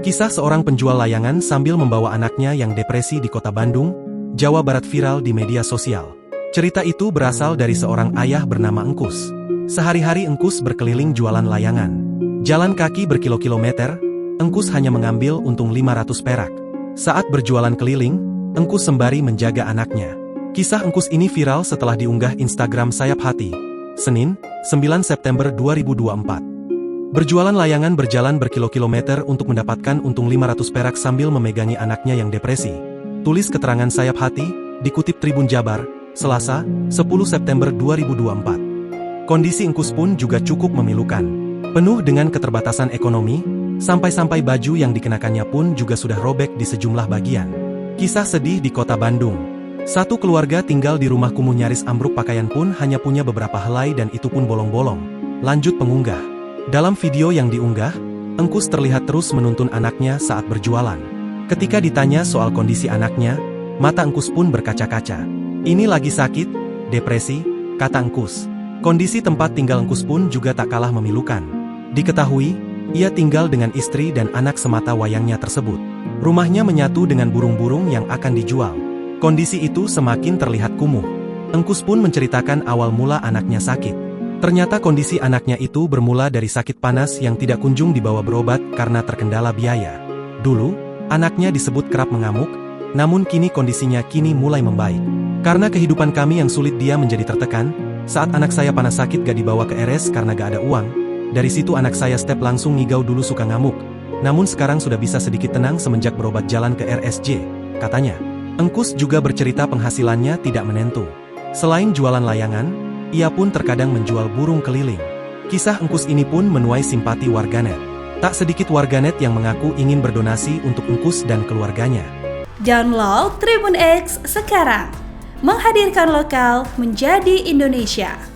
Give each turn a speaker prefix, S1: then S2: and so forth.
S1: Kisah seorang penjual layangan sambil membawa anaknya yang depresi di kota Bandung, Jawa Barat viral di media sosial. Cerita itu berasal dari seorang ayah bernama Engkus. Sehari-hari Engkus berkeliling jualan layangan. Jalan kaki berkilo-kilometer, Engkus hanya mengambil untung 500 perak. Saat berjualan keliling, Engkus sembari menjaga anaknya. Kisah Engkus ini viral setelah diunggah Instagram Sayap Hati, Senin, 9 September 2024. Berjualan layangan berjalan berkilo-kilometer untuk mendapatkan untung 500 perak sambil memegangi anaknya yang depresi. Tulis keterangan Sayap Hati, dikutip Tribun Jabar, Selasa, 10 September 2024. Kondisi Engkus pun juga cukup memilukan. Penuh dengan keterbatasan ekonomi, sampai-sampai baju yang dikenakannya pun juga sudah robek di sejumlah bagian. Kisah sedih di kota Bandung. Satu keluarga tinggal di rumah kumuh nyaris ambruk, pakaian pun hanya punya beberapa helai dan itu pun bolong-bolong. Lanjut pengunggah. Dalam video yang diunggah, Engkus terlihat terus menuntun anaknya saat berjualan. Ketika ditanya soal kondisi anaknya, mata Engkus pun berkaca-kaca. Ini lagi sakit, depresi, kata Engkus. Kondisi tempat tinggal Engkus pun juga tak kalah memilukan. Diketahui, ia tinggal dengan istri dan anak semata wayangnya tersebut. Rumahnya menyatu dengan burung-burung yang akan dijual. Kondisi itu semakin terlihat kumuh. Engkus pun menceritakan awal mula anaknya sakit. Ternyata kondisi anaknya itu bermula dari sakit panas yang tidak kunjung dibawa berobat karena terkendala biaya. Dulu, anaknya disebut kerap mengamuk, namun kini kondisinya mulai membaik. Karena kehidupan kami yang sulit dia menjadi tertekan, saat anak saya panas sakit gak dibawa ke RS karena gak ada uang, dari situ anak saya step langsung ngigau, dulu suka ngamuk. Namun sekarang sudah bisa sedikit tenang semenjak berobat jalan ke RSJ, katanya. Engkus juga bercerita penghasilannya tidak menentu. Selain jualan layangan, ia pun terkadang menjual burung keliling. Kisah Engkus ini pun menuai simpati warganet. Tak sedikit warganet yang mengaku ingin berdonasi untuk Engkus dan keluarganya.
S2: Download Tribun X sekarang. Menghadirkan lokal menjadi Indonesia.